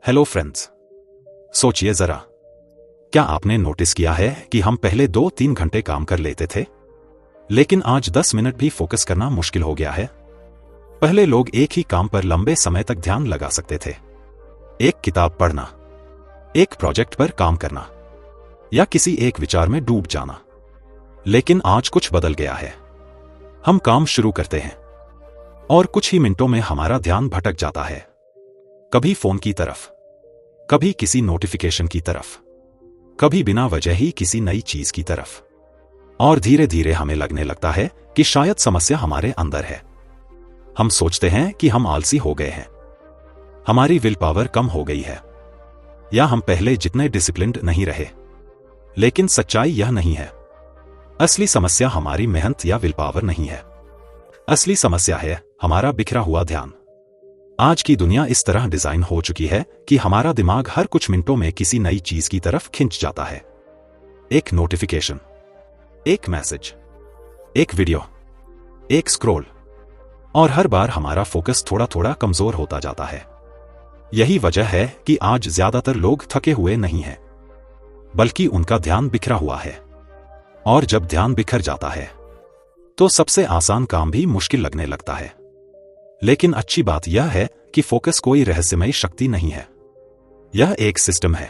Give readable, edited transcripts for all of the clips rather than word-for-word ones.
Hello friends, सोचिए जरा, क्या आपने नोटिस किया है कि हम पहले 2-3 घंटे काम कर लेते थे, लेकिन आज 10 मिनट भी फोकस करना मुश्किल हो गया है। पहले लोग एक ही काम पर लंबे समय तक ध्यान लगा सकते थे। एक किताब पढ़ना, एक प्रोजेक्ट पर काम करना, या किसी एक विचार में डूब जाना। लेकिन आज कुछ बदल गया है। हम काम शुरू करते हैं और कुछ ही मिनटों में हमारा ध्यान भटक जाता है, कभी फोन की तरफ, कभी किसी नोटिफिकेशन की तरफ, कभी बिना वजह ही किसी नई चीज की तरफ। और धीरे धीरे हमें लगने लगता है कि शायद समस्या हमारे अंदर है। हम सोचते हैं कि हम आलसी हो गए हैं, हमारी विल पावर कम हो गई है, या हम पहले जितने डिसिप्लिन्ड नहीं रहे। लेकिन सच्चाई यह नहीं है। असली समस्या हमारी मेहनत या विल पावर नहीं है। असली समस्या है हमारा बिखरा हुआ ध्यान। आज की दुनिया इस तरह डिजाइन हो चुकी है कि हमारा दिमाग हर कुछ मिनटों में किसी नई चीज की तरफ खिंच जाता है। एक नोटिफिकेशन, एक मैसेज, एक वीडियो, एक स्क्रॉल, और हर बार हमारा फोकस थोड़ा थोड़ा कमजोर होता जाता है। यही वजह है कि आज ज्यादातर लोग थके हुए नहीं हैं, बल्कि उनका ध्यान बिखरा हुआ है। और जब ध्यान बिखर जाता है तो सबसे आसान काम भी मुश्किल लगने लगता है। लेकिन अच्छी बात यह है कि फोकस कोई रहस्यमयी शक्ति नहीं है। यह एक सिस्टम है,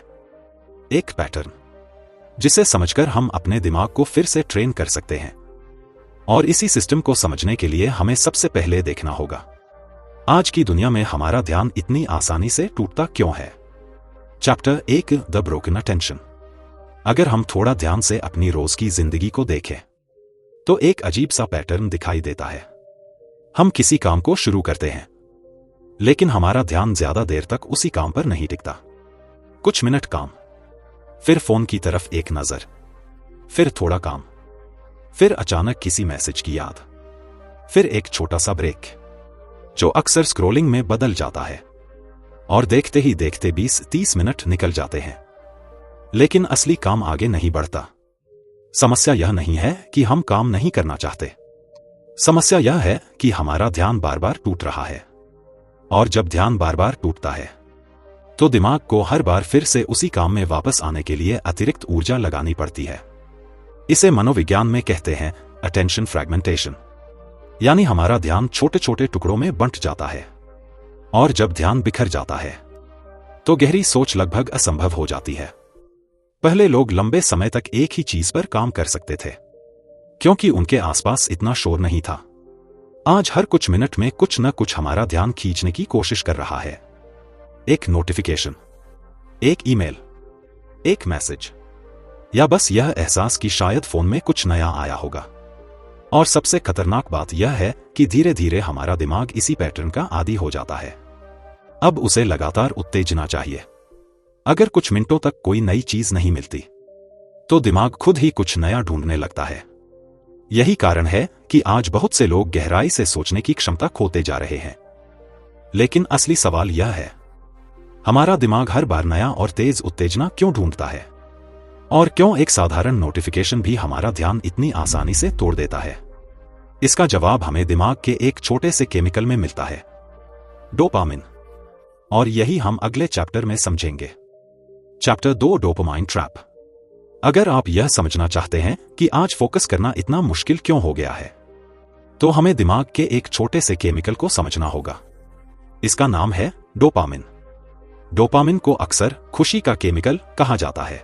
एक पैटर्न, जिसे समझकर हम अपने दिमाग को फिर से ट्रेन कर सकते हैं। और इसी सिस्टम को समझने के लिए हमें सबसे पहले देखना होगा, आज की दुनिया में हमारा ध्यान इतनी आसानी से टूटता क्यों है। Chapter 1, the broken attention. अगर हम थोड़ा ध्यान से अपनी रोज की जिंदगी को देखें तो एक अजीब सा पैटर्न दिखाई देता है। हम किसी काम को शुरू करते हैं, लेकिन हमारा ध्यान ज्यादा देर तक उसी काम पर नहीं टिकता। कुछ मिनट काम, फिर फोन की तरफ एक नजर, फिर थोड़ा काम, फिर अचानक किसी मैसेज की याद, फिर एक छोटा सा ब्रेक, जो अक्सर स्क्रॉलिंग में बदल जाता है। और देखते ही देखते 20-30 मिनट निकल जाते हैं, लेकिन असली काम आगे नहीं बढ़ता। समस्या यह नहीं है कि हम काम नहीं करना चाहते। समस्या यह है कि हमारा ध्यान बार बार टूट रहा है। और जब ध्यान बार बार टूटता है तो दिमाग को हर बार फिर से उसी काम में वापस आने के लिए अतिरिक्त ऊर्जा लगानी पड़ती है। इसे मनोविज्ञान में कहते हैं अटेंशन फ्रैगमेंटेशन, यानी हमारा ध्यान छोटे छोटे टुकड़ों में बंट जाता है। और जब ध्यान बिखर जाता है तो गहरी सोच लगभग असंभव हो जाती है। पहले लोग लंबे समय तक एक ही चीज पर काम कर सकते थे, क्योंकि उनके आसपास इतना शोर नहीं था। आज हर कुछ मिनट में कुछ न कुछ हमारा ध्यान खींचने की कोशिश कर रहा है। एक नोटिफिकेशन, एक ईमेल, एक मैसेज, या बस यह एहसास कि शायद फोन में कुछ नया आया होगा। और सबसे खतरनाक बात यह है कि धीरे धीरे हमारा दिमाग इसी पैटर्न का आदी हो जाता है। अब उसे लगातार उत्तेजना चाहिए। अगर कुछ मिनटों तक कोई नई चीज नहीं मिलती तो दिमाग खुद ही कुछ नया ढूंढने लगता है। यही कारण है कि आज बहुत से लोग गहराई से सोचने की क्षमता खोते जा रहे हैं। लेकिन असली सवाल यह है, हमारा दिमाग हर बार नया और तेज उत्तेजना क्यों ढूंढता है? और क्यों एक साधारण नोटिफिकेशन भी हमारा ध्यान इतनी आसानी से तोड़ देता है? इसका जवाब हमें दिमाग के एक छोटे से केमिकल में मिलता है, डोपामिन। और यही हम अगले चैप्टर में समझेंगे। Chapter 2, dopamine trap. अगर आप यह समझना चाहते हैं कि आज फोकस करना इतना मुश्किल क्यों हो गया है, तो हमें दिमाग के एक छोटे से केमिकल को समझना होगा। इसका नाम है डोपामिन। डोपामिन को अक्सर खुशी का केमिकल कहा जाता है,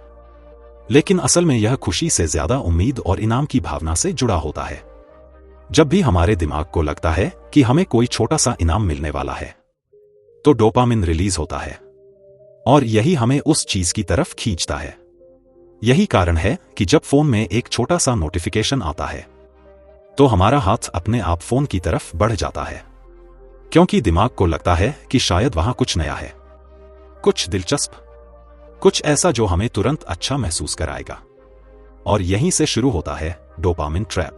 लेकिन असल में यह खुशी से ज्यादा उम्मीद और इनाम की भावना से जुड़ा होता है। जब भी हमारे दिमाग को लगता है कि हमें कोई छोटा सा इनाम मिलने वाला है, तो डोपामिन रिलीज होता है, और यही हमें उस चीज की तरफ खींचता है। यही कारण है कि जब फोन में एक छोटा सा नोटिफिकेशन आता है तो हमारा हाथ अपने आप फोन की तरफ बढ़ जाता है, क्योंकि दिमाग को लगता है कि शायद वहां कुछ नया है, कुछ दिलचस्प, कुछ ऐसा जो हमें तुरंत अच्छा महसूस कराएगा। और यहीं से शुरू होता है डोपामिन ट्रैप।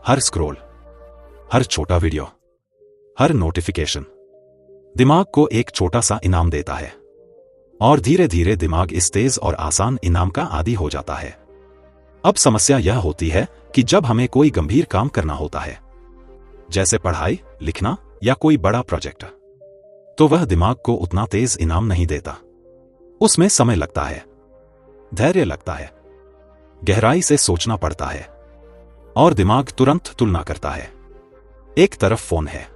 हर स्क्रॉल, हर छोटा वीडियो, हर नोटिफिकेशन दिमाग को एक छोटा सा इनाम देता है, और धीरे धीरे दिमाग इस तेज और आसान इनाम का आदी हो जाता है। अब समस्या यह होती है कि जब हमें कोई गंभीर काम करना होता है, जैसे पढ़ाई, लिखना या कोई बड़ा प्रोजेक्ट, तो वह दिमाग को उतना तेज इनाम नहीं देता। उसमें समय लगता है, धैर्य लगता है, गहराई से सोचना पड़ता है, और दिमाग तुरंत तुलना करता है। एक तरफ फोन है,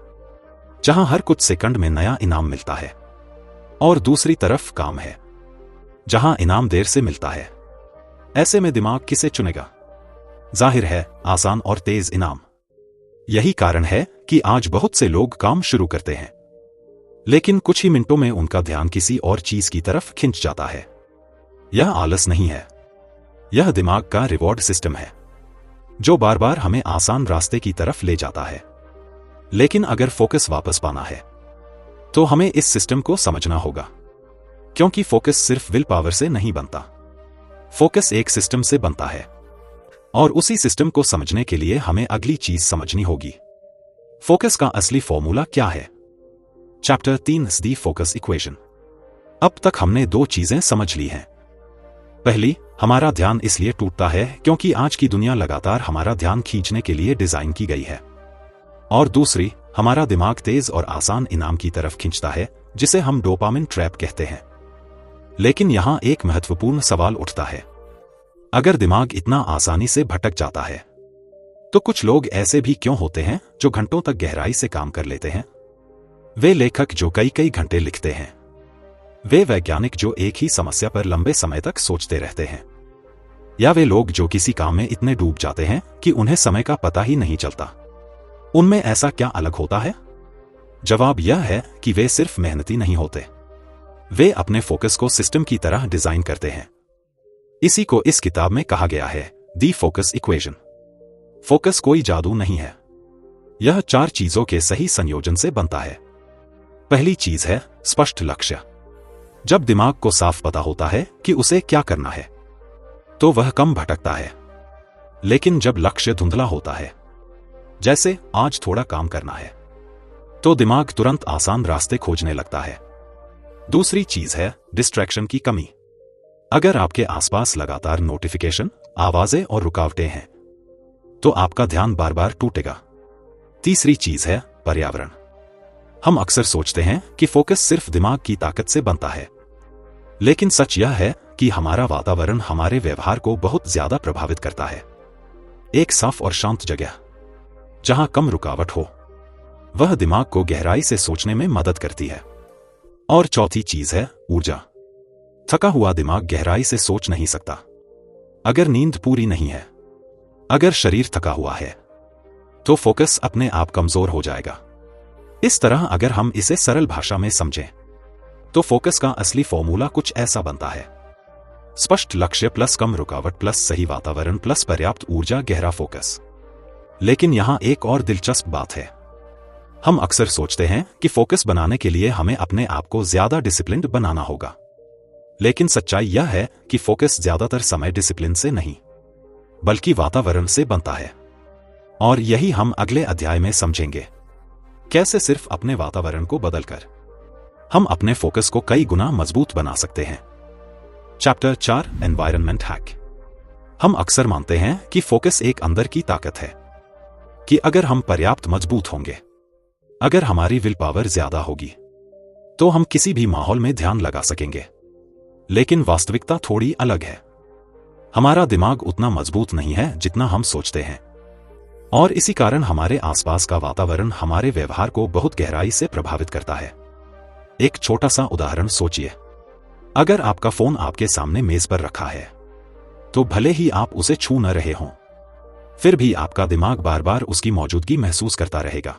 जहां हर कुछ सेकंड में नया इनाम मिलता है, और दूसरी तरफ काम है, जहां इनाम देर से मिलता है। ऐसे में दिमाग किसे चुनेगा? जाहिर है, आसान और तेज इनाम। यही कारण है कि आज बहुत से लोग काम शुरू करते हैं, लेकिन कुछ ही मिनटों में उनका ध्यान किसी और चीज की तरफ खिंच जाता है। यह आलस नहीं है, यह दिमाग का रिवॉर्ड सिस्टम है, जो बार बार हमें आसान रास्ते की तरफ ले जाता है। लेकिन अगर फोकस वापस पाना है, तो हमें इस सिस्टम को समझना होगा, क्योंकि फोकस सिर्फ विल पावर से नहीं बनता। फोकस एक सिस्टम से बनता है, और उसी सिस्टम को समझने के लिए हमें अगली चीज समझनी होगी। फोकस का असली फॉर्मूला क्या है? चैप्टर 3 दी फोकस इक्वेशन। अब तक हमने दो चीजें समझ ली हैं। पहली, हमारा ध्यान इसलिए टूटता है क्योंकि आज की दुनिया लगातार हमारा ध्यान खींचने के लिए डिजाइन की गई है। और दूसरी, हमारा दिमाग तेज और आसान इनाम की तरफ खींचता है, जिसे हम डोपामिन ट्रैप कहते हैं। लेकिन यहां एक महत्वपूर्ण सवाल उठता है। अगर दिमाग इतना आसानी से भटक जाता है, तो कुछ लोग ऐसे भी क्यों होते हैं जो घंटों तक गहराई से काम कर लेते हैं? वे लेखक जो कई कई घंटे लिखते हैं, वे वैज्ञानिक जो एक ही समस्या पर लंबे समय तक सोचते रहते हैं, या वे लोग जो किसी काम में इतने डूब जाते हैं कि उन्हें समय का पता ही नहीं चलता। उनमें ऐसा क्या अलग होता है? जवाब यह है कि वे सिर्फ मेहनती नहीं होते, वे अपने फोकस को सिस्टम की तरह डिजाइन करते हैं। इसी को इस किताब में कहा गया है, दी फोकस इक्वेशन। फोकस कोई जादू नहीं है, यह 4 चीजों के सही संयोजन से बनता है। पहली चीज है स्पष्ट लक्ष्य। जब दिमाग को साफ पता होता है कि उसे क्या करना है, तो वह कम भटकता है। लेकिन जब लक्ष्य धुंधला होता है, जैसे आज थोड़ा काम करना है, तो दिमाग तुरंत आसान रास्ते खोजने लगता है। दूसरी चीज है डिस्ट्रैक्शन की कमी। अगर आपके आसपास लगातार नोटिफिकेशन, आवाजें और रुकावटें हैं, तो आपका ध्यान बार बार टूटेगा। तीसरी चीज है पर्यावरण। हम अक्सर सोचते हैं कि फोकस सिर्फ दिमाग की ताकत से बनता है, लेकिन सच यह है कि हमारा वातावरण हमारे व्यवहार को बहुत ज्यादा प्रभावित करता है। एक साफ और शांत जगह, जहां कम रुकावट हो, वह दिमाग को गहराई से सोचने में मदद करती है। और चौथी चीज है ऊर्जा। थका हुआ दिमाग गहराई से सोच नहीं सकता। अगर नींद पूरी नहीं है, अगर शरीर थका हुआ है, तो फोकस अपने आप कमजोर हो जाएगा। इस तरह अगर हम इसे सरल भाषा में समझें, तो फोकस का असली फॉर्मूला कुछ ऐसा बनता है। स्पष्ट लक्ष्य प्लस कम रुकावट प्लस सही वातावरण प्लस पर्याप्त ऊर्जा, गहरा फोकस। लेकिन यहां एक और दिलचस्प बात है। हम अक्सर सोचते हैं कि फोकस बनाने के लिए हमें अपने आप को ज्यादा डिसिप्लिन्ड बनाना होगा। लेकिन सच्चाई यह है कि फोकस ज्यादातर समय डिसिप्लिन से नहीं, बल्कि वातावरण से बनता है। और यही हम अगले अध्याय में समझेंगे, कैसे सिर्फ अपने वातावरण को बदलकर हम अपने फोकस को कई गुना मजबूत बना सकते हैं। Chapter 4 environment hack. हम अक्सर मानते हैं कि फोकस एक अंदर की ताकत है, कि अगर हम पर्याप्त मजबूत होंगे, अगर हमारी विल पावर ज्यादा होगी, तो हम किसी भी माहौल में ध्यान लगा सकेंगे। लेकिन वास्तविकता थोड़ी अलग है। हमारा दिमाग उतना मजबूत नहीं है जितना हम सोचते हैं, और इसी कारण हमारे आसपास का वातावरण हमारे व्यवहार को बहुत गहराई से प्रभावित करता है। एक छोटा सा उदाहरण सोचिए। अगर आपका फोन आपके सामने मेज पर रखा है, तो भले ही आप उसे छू न रहे हों, फिर भी आपका दिमाग बार बार उसकी मौजूदगी महसूस करता रहेगा।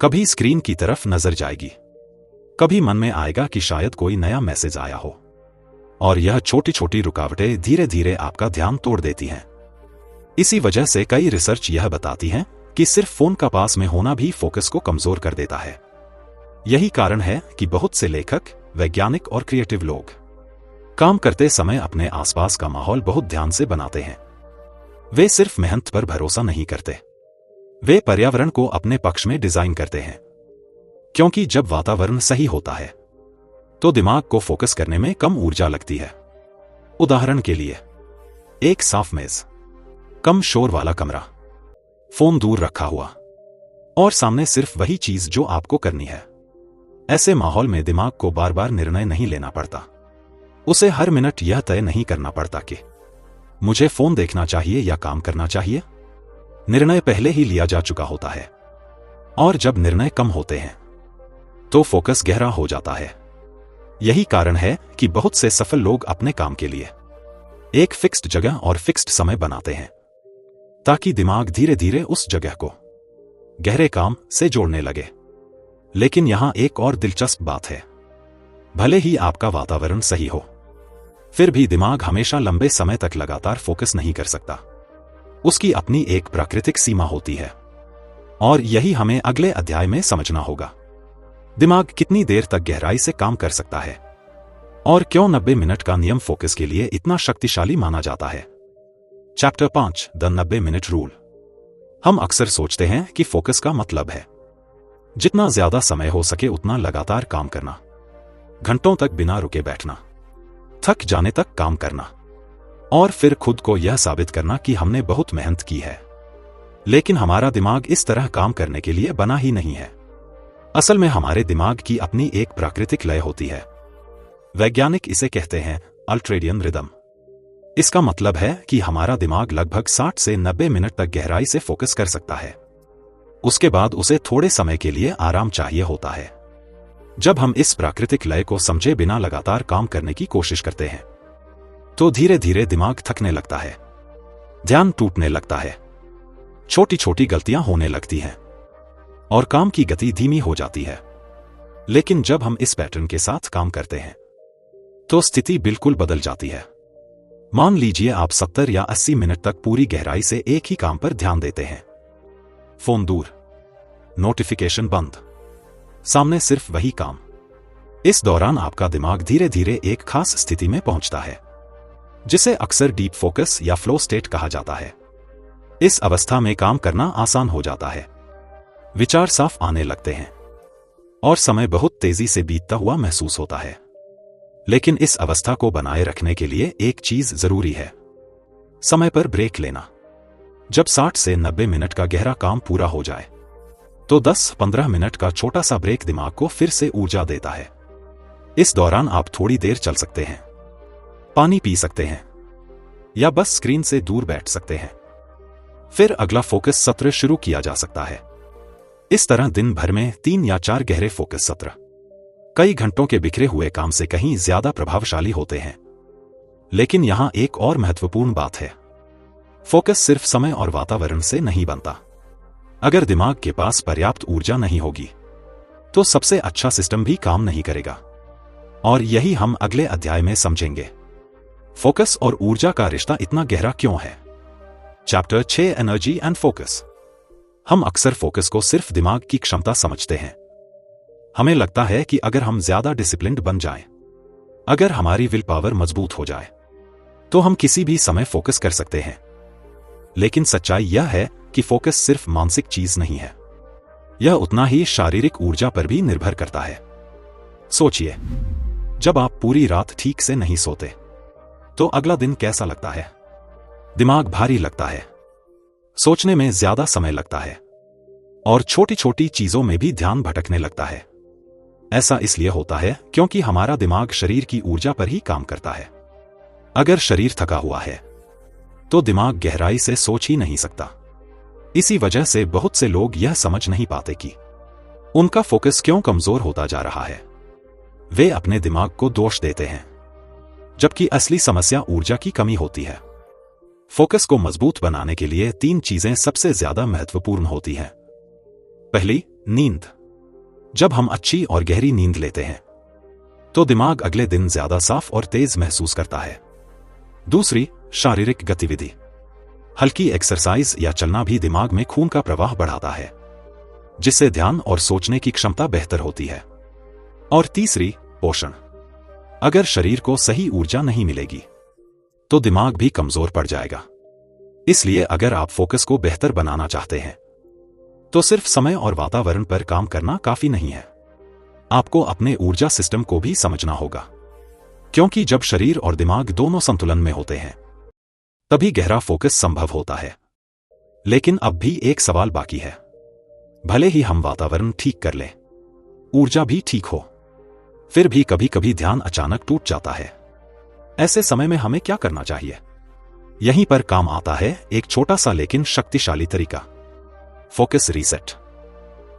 कभी स्क्रीन की तरफ नजर जाएगी, कभी मन में आएगा कि शायद कोई नया मैसेज आया हो, और यह छोटी छोटी रुकावटें धीरे धीरे आपका ध्यान तोड़ देती हैं। इसी वजह से कई रिसर्च यह बताती हैं कि सिर्फ फोन का पास में होना भी फोकस को कमजोर कर देता है। यही कारण है कि बहुत से लेखक, वैज्ञानिक और क्रिएटिव लोग काम करते समय अपने आसपास का माहौल बहुत ध्यान से बनाते हैं। वे सिर्फ मेहनत पर भरोसा नहीं करते, वे पर्यावरण को अपने पक्ष में डिजाइन करते हैं। क्योंकि जब वातावरण सही होता है, तो दिमाग को फोकस करने में कम ऊर्जा लगती है। उदाहरण के लिए, एक साफ मेज, कम शोर वाला कमरा, फोन दूर रखा हुआ, और सामने सिर्फ वही चीज जो आपको करनी है। ऐसे माहौल में दिमाग को बार बार निर्णय नहीं लेना पड़ता। उसे हर मिनट यह तय नहीं करना पड़ता कि मुझे फोन देखना चाहिए या काम करना चाहिए। निर्णय पहले ही लिया जा चुका होता है। और जब निर्णय कम होते हैं तो फोकस गहरा हो जाता है। यही कारण है कि बहुत से सफल लोग अपने काम के लिए एक फिक्स्ड जगह और फिक्स्ड समय बनाते हैं, ताकि दिमाग धीरे धीरे उस जगह को गहरे काम से जोड़ने लगे। लेकिन यहां एक और दिलचस्प बात है। भले ही आपका वातावरण सही हो, फिर भी दिमाग हमेशा लंबे समय तक लगातार फोकस नहीं कर सकता। उसकी अपनी एक प्राकृतिक सीमा होती है, और यही हमें अगले अध्याय में समझना होगा। दिमाग कितनी देर तक गहराई से काम कर सकता है, और क्यों 90 मिनट का नियम फोकस के लिए इतना शक्तिशाली माना जाता है। Chapter 5, the 90 minute rule. हम अक्सर सोचते हैं कि फोकस का मतलब है जितना ज्यादा समय हो सके उतना लगातार काम करना, घंटों तक बिना रुके बैठना, थक जाने तक काम करना, और फिर खुद को यह साबित करना कि हमने बहुत मेहनत की है। लेकिन हमारा दिमाग इस तरह काम करने के लिए बना ही नहीं है। असल में हमारे दिमाग की अपनी एक प्राकृतिक लय होती है। वैज्ञानिक इसे कहते हैं अल्ट्रेडियन रिदम। इसका मतलब है कि हमारा दिमाग लगभग 60 से 90 मिनट तक गहराई से फोकस कर सकता है। उसके बाद उसे थोड़े समय के लिए आराम चाहिए होता है। जब हम इस प्राकृतिक लय को समझे बिना लगातार काम करने की कोशिश करते हैं तो धीरे धीरे दिमाग थकने लगता है, ध्यान टूटने लगता है, छोटी छोटी गलतियां होने लगती हैं, और काम की गति धीमी हो जाती है। लेकिन जब हम इस पैटर्न के साथ काम करते हैं तो स्थिति बिल्कुल बदल जाती है। मान लीजिए आप 70 या 80 मिनट तक पूरी गहराई से एक ही काम पर ध्यान देते हैं। फोन दूर, नोटिफिकेशन बंद, सामने सिर्फ वही काम। इस दौरान आपका दिमाग धीरे धीरे एक खास स्थिति में पहुंचता है, जिसे अक्सर डीप फोकस या फ्लो स्टेट कहा जाता है। इस अवस्था में काम करना आसान हो जाता है, विचार साफ आने लगते हैं, और समय बहुत तेजी से बीतता हुआ महसूस होता है। लेकिन इस अवस्था को बनाए रखने के लिए एक चीज जरूरी है, समय पर ब्रेक लेना। जब 60 से 90 मिनट का गहरा काम पूरा हो जाए तो 10-15 मिनट का छोटा सा ब्रेक दिमाग को फिर से ऊर्जा देता है। इस दौरान आप थोड़ी देर चल सकते हैं, पानी पी सकते हैं, या बस स्क्रीन से दूर बैठ सकते हैं। फिर अगला फोकस सत्र शुरू किया जा सकता है। इस तरह दिन भर में 3 या 4 गहरे फोकस सत्र कई घंटों के बिखरे हुए काम से कहीं ज्यादा प्रभावशाली होते हैं। लेकिन यहां एक और महत्वपूर्ण बात है, फोकस सिर्फ समय और वातावरण से नहीं बनता। अगर दिमाग के पास पर्याप्त ऊर्जा नहीं होगी तो सबसे अच्छा सिस्टम भी काम नहीं करेगा, और यही हम अगले अध्याय में समझेंगे। फोकस और ऊर्जा का रिश्ता इतना गहरा क्यों है। Chapter 6, energy and focus. हम अक्सर फोकस को सिर्फ दिमाग की क्षमता समझते हैं। हमें लगता है कि अगर हम ज्यादा डिसिप्लिन्ड बन जाएं, अगर हमारी विल पावर मजबूत हो जाए, तो हम किसी भी समय फोकस कर सकते हैं। लेकिन सच्चाई यह है कि फोकस सिर्फ मानसिक चीज नहीं है, यह उतना ही शारीरिक ऊर्जा पर भी निर्भर करता है। सोचिए, जब आप पूरी रात ठीक से नहीं सोते तो अगला दिन कैसा लगता है। दिमाग भारी लगता है, सोचने में ज्यादा समय लगता है, और छोटी छोटी चीजों में भी ध्यान भटकने लगता है। ऐसा इसलिए होता है क्योंकि हमारा दिमाग शरीर की ऊर्जा पर ही काम करता है। अगर शरीर थका हुआ है तो दिमाग गहराई से सोच ही नहीं सकता। इसी वजह से बहुत से लोग यह समझ नहीं पाते कि उनका फोकस क्यों कमजोर होता जा रहा है। वे अपने दिमाग को दोष देते हैं, जबकि असली समस्या ऊर्जा की कमी होती है। फोकस को मजबूत बनाने के लिए 3 चीजें सबसे ज्यादा महत्वपूर्ण होती हैं। पहली, नींद। जब हम अच्छी और गहरी नींद लेते हैं तो दिमाग अगले दिन ज्यादा साफ और तेज महसूस करता है। दूसरी, शारीरिक गतिविधि। हल्की एक्सरसाइज या चलना भी दिमाग में खून का प्रवाह बढ़ाता है, जिससे ध्यान और सोचने की क्षमता बेहतर होती है। और तीसरी, पोषण। अगर शरीर को सही ऊर्जा नहीं मिलेगी तो दिमाग भी कमजोर पड़ जाएगा। इसलिए अगर आप फोकस को बेहतर बनाना चाहते हैं तो सिर्फ समय और वातावरण पर काम करना काफी नहीं है। आपको अपने ऊर्जा सिस्टम को भी समझना होगा, क्योंकि जब शरीर और दिमाग दोनों संतुलन में होते हैं तभी गहरा फोकस संभव होता है। लेकिन अब भी एक सवाल बाकी है। भले ही हम वातावरण ठीक कर लें, ऊर्जा भी ठीक हो। फिर भी कभी कभी ध्यान अचानक टूट जाता है। ऐसे समय में हमें क्या करना चाहिए? यहीं पर काम आता है एक छोटा सा लेकिन शक्तिशाली तरीका, फोकस रीसेट।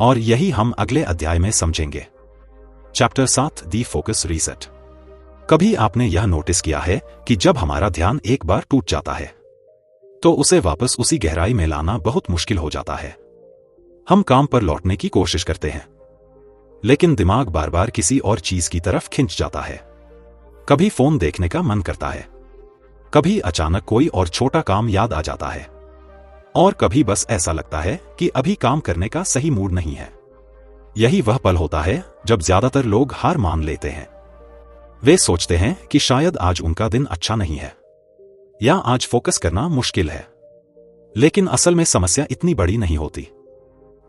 और यही हम अगले अध्याय में समझेंगे। चैप्टर 7, दी फोकस रीसेट। कभी आपने यह नोटिस किया है कि जब हमारा ध्यान एक बार टूट जाता है तो उसे वापस उसी गहराई में लाना बहुत मुश्किल हो जाता है। हम काम पर लौटने की कोशिश करते हैं, लेकिन दिमाग बार बार किसी और चीज की तरफ खिंच जाता है। कभी फोन देखने का मन करता है, कभी अचानक कोई और छोटा काम याद आ जाता है, और कभी बस ऐसा लगता है कि अभी काम करने का सही मूड नहीं है। यही वह पल होता है जब ज्यादातर लोग हार मान लेते हैं। वे सोचते हैं कि शायद आज उनका दिन अच्छा नहीं है, या आज फोकस करना मुश्किल है। लेकिन असल में समस्या इतनी बड़ी नहीं होती।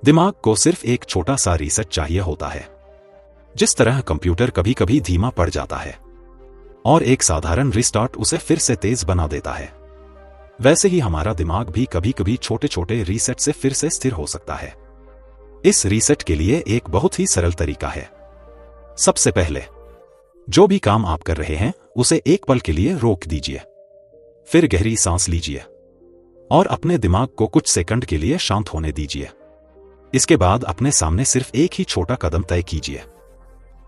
दिमाग को सिर्फ एक छोटा सा रीसेट चाहिए होता है। जिस तरह कंप्यूटर कभी कभी धीमा पड़ जाता है और एक साधारण रिस्टार्ट उसे फिर से तेज बना देता है, वैसे ही हमारा दिमाग भी कभी कभी छोटे छोटे रीसेट से फिर से स्थिर हो सकता है। इस रीसेट के लिए एक बहुत ही सरल तरीका है। सबसे पहले, जो भी काम आप कर रहे हैं उसे एक पल के लिए रोक दीजिए। फिर गहरी सांस लीजिए और अपने दिमाग को कुछ सेकंड के लिए शांत होने दीजिए। इसके बाद अपने सामने सिर्फ एक ही छोटा कदम तय कीजिए।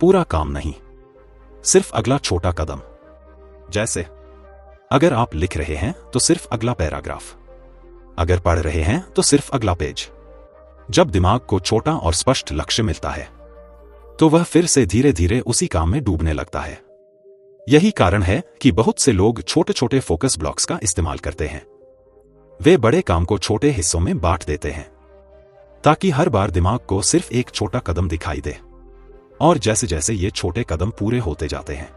पूरा काम नहीं, सिर्फ अगला छोटा कदम। जैसे अगर आप लिख रहे हैं तो सिर्फ अगला पैराग्राफ, अगर पढ़ रहे हैं तो सिर्फ अगला पेज। जब दिमाग को छोटा और स्पष्ट लक्ष्य मिलता है तो वह फिर से धीरे धीरे उसी काम में डूबने लगता है। यही कारण है कि बहुत से लोग छोटे छोटे फोकस ब्लॉक्स का इस्तेमाल करते हैं। वे बड़े काम को छोटे हिस्सों में बांट देते हैं ताकि हर बार दिमाग को सिर्फ एक छोटा कदम दिखाई दे, और जैसे जैसे ये छोटे कदम पूरे होते जाते हैं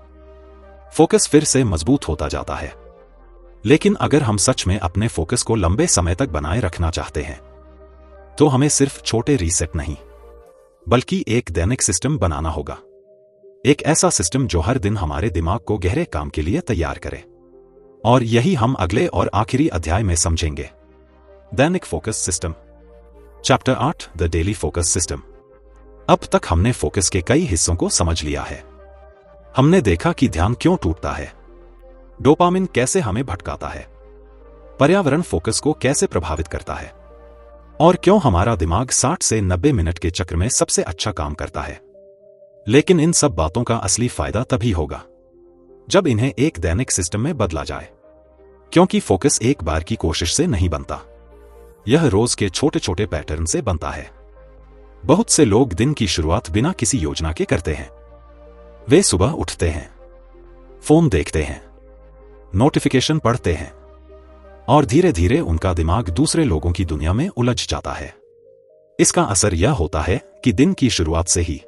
फोकस फिर से मजबूत होता जाता है। लेकिन अगर हम सच में अपने फोकस को लंबे समय तक बनाए रखना चाहते हैं तो हमें सिर्फ छोटे रीसेट नहीं बल्कि एक दैनिक सिस्टम बनाना होगा। एक ऐसा सिस्टम जो हर दिन हमारे दिमाग को गहरे काम के लिए तैयार करे। और यही हम अगले और आखिरी अध्याय में समझेंगे, दैनिक focus system. Chapter 8, the daily focus system. अब तक हमने फोकस के कई हिस्सों को समझ लिया है। हमने देखा कि ध्यान क्यों टूटता है, डोपामिन कैसे हमें भटकाता है, पर्यावरण फोकस को कैसे प्रभावित करता है, और क्यों हमारा दिमाग 60 से 90 मिनट के चक्र में सबसे अच्छा काम करता है। लेकिन इन सब बातों का असली फायदा तभी होगा जब इन्हें एक दैनिक सिस्टम में बदला जाए, क्योंकि फोकस एक बार की कोशिश से नहीं बनता, यह रोज के छोटे छोटे पैटर्न से बनता है। बहुत से लोग दिन की शुरुआत बिना किसी योजना के करते हैं। वे सुबह उठते हैं, फोन देखते हैं, नोटिफिकेशन पढ़ते हैं, और धीरे धीरे उनका दिमाग दूसरे लोगों की दुनिया में उलझ जाता है। इसका असर यह होता है कि दिन की शुरुआत से ही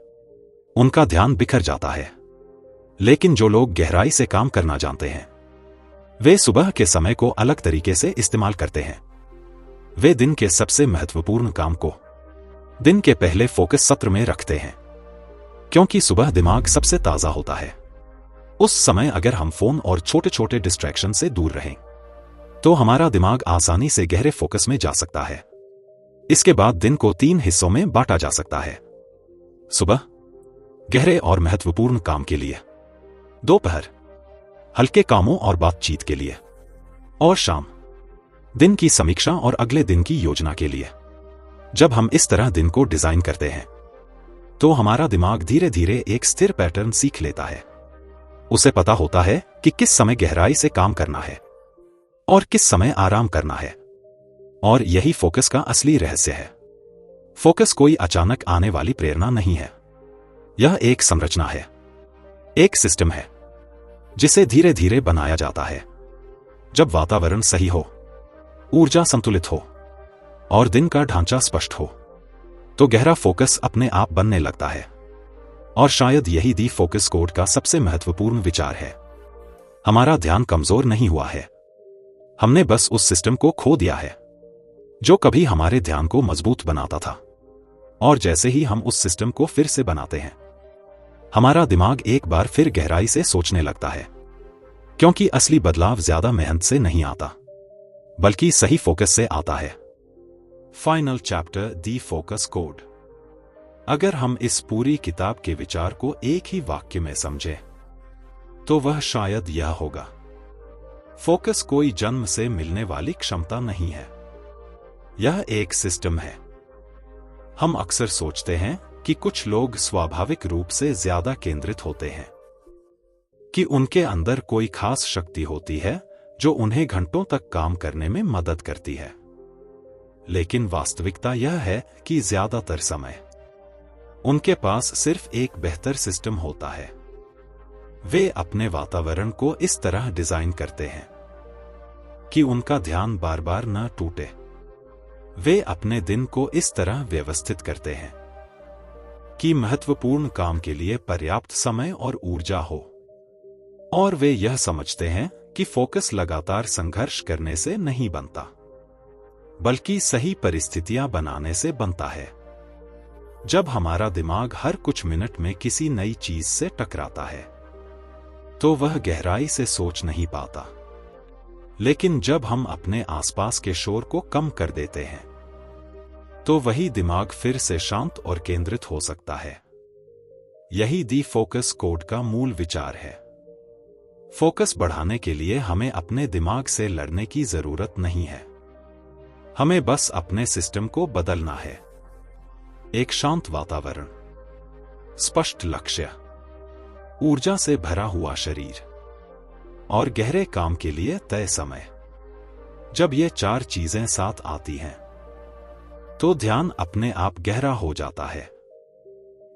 उनका ध्यान बिखर जाता है। लेकिन जो लोग गहराई से काम करना जानते हैं वे सुबह के समय को अलग तरीके से इस्तेमाल करते हैं। वे दिन के सबसे महत्वपूर्ण काम को दिन के पहले फोकस सत्र में रखते हैं, क्योंकि सुबह दिमाग सबसे ताजा होता है। उस समय अगर हम फोन और छोटे छोटे डिस्ट्रैक्शन से दूर रहें तो हमारा दिमाग आसानी से गहरे फोकस में जा सकता है। इसके बाद दिन को 3 हिस्सों में बांटा जा सकता है। सुबह गहरे और महत्वपूर्ण काम के लिए, दोपहर हल्के कामों और बातचीत के लिए, और शाम दिन की समीक्षा और अगले दिन की योजना के लिए। जब हम इस तरह दिन को डिजाइन करते हैं तो हमारा दिमाग धीरे धीरे एक स्थिर पैटर्न सीख लेता है। उसे पता होता है कि किस समय गहराई से काम करना है और किस समय आराम करना है। और यही फोकस का असली रहस्य है। फोकस कोई अचानक आने वाली प्रेरणा नहीं है, यह एक संरचना है, एक सिस्टम है जिसे धीरे धीरे बनाया जाता है। जब वातावरण सही हो, ऊर्जा संतुलित हो और दिन का ढांचा स्पष्ट हो तो गहरा फोकस अपने आप बनने लगता है। और शायद यही दी फोकस कोड का सबसे महत्वपूर्ण विचार है। हमारा ध्यान कमजोर नहीं हुआ है, हमने बस उस सिस्टम को खो दिया है जो कभी हमारे ध्यान को मजबूत बनाता था। और जैसे ही हम उस सिस्टम को फिर से बनाते हैं हमारा दिमाग एक बार फिर गहराई से सोचने लगता है, क्योंकि असली बदलाव ज्यादा मेहनत से नहीं आता बल्कि सही फोकस से आता है। फाइनल चैप्टर, दी फोकस कोड। अगर हम इस पूरी किताब के विचार को एक ही वाक्य में समझें, तो वह शायद यह होगा: फोकस कोई जन्म से मिलने वाली क्षमता नहीं है, यह एक सिस्टम है। हम अक्सर सोचते हैं कि कुछ लोग स्वाभाविक रूप से ज्यादा केंद्रित होते हैं, कि उनके अंदर कोई खास शक्ति होती है जो उन्हें घंटों तक काम करने में मदद करती है। लेकिन वास्तविकता यह है कि ज्यादातर समय उनके पास सिर्फ एक बेहतर सिस्टम होता है। वे अपने वातावरण को इस तरह डिजाइन करते हैं कि उनका ध्यान बार बार न टूटे। वे अपने दिन को इस तरह व्यवस्थित करते हैं कि महत्वपूर्ण काम के लिए पर्याप्त समय और ऊर्जा हो। और वे यह समझते हैं कि फोकस लगातार संघर्ष करने से नहीं बनता, बल्कि सही परिस्थितियां बनाने से बनता है। जब हमारा दिमाग हर कुछ मिनट में किसी नई चीज से टकराता है, तो वह गहराई से सोच नहीं पाता। लेकिन जब हम अपने आसपास के शोर को कम कर देते हैं, तो वही दिमाग फिर से शांत और केंद्रित हो सकता है। यही दी फोकस कोड का मूल विचार है। फोकस बढ़ाने के लिए हमें अपने दिमाग से लड़ने की जरूरत नहीं है। हमें बस अपने सिस्टम को बदलना है। एक शांत वातावरण, स्पष्ट लक्ष्य, ऊर्जा से भरा हुआ शरीर और गहरे काम के लिए तय समय। जब ये चार चीजें साथ आती हैं, तो ध्यान अपने आप गहरा हो जाता है।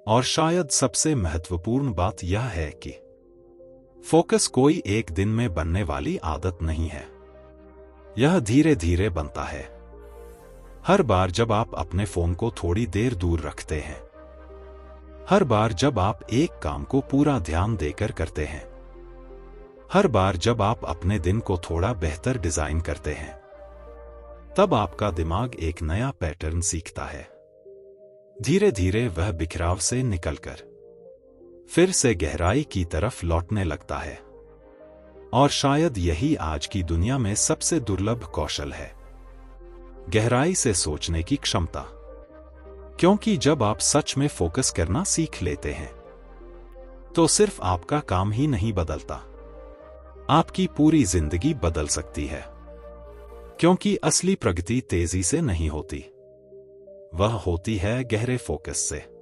और शायद सबसे महत्वपूर्ण बात यह है कि फोकस कोई एक दिन में बनने वाली आदत नहीं है। यह धीरे धीरे बनता है। हर बार जब आप अपने फोन को थोड़ी देर दूर रखते हैं, हर बार जब आप एक काम को पूरा ध्यान देकर करते हैं, हर बार जब आप अपने दिन को थोड़ा बेहतर डिजाइन करते हैं, तब आपका दिमाग एक नया पैटर्न सीखता है। धीरे धीरे वह बिखराव से निकलकर फिर से गहराई की तरफ लौटने लगता है। और शायद यही आज की दुनिया में सबसे दुर्लभ कौशल है, गहराई से सोचने की क्षमता। क्योंकि जब आप सच में फोकस करना सीख लेते हैं, तो सिर्फ आपका काम ही नहीं बदलता, आपकी पूरी जिंदगी बदल सकती है। क्योंकि असली प्रगति तेजी से नहीं होती, वह होती है गहरे फोकस से।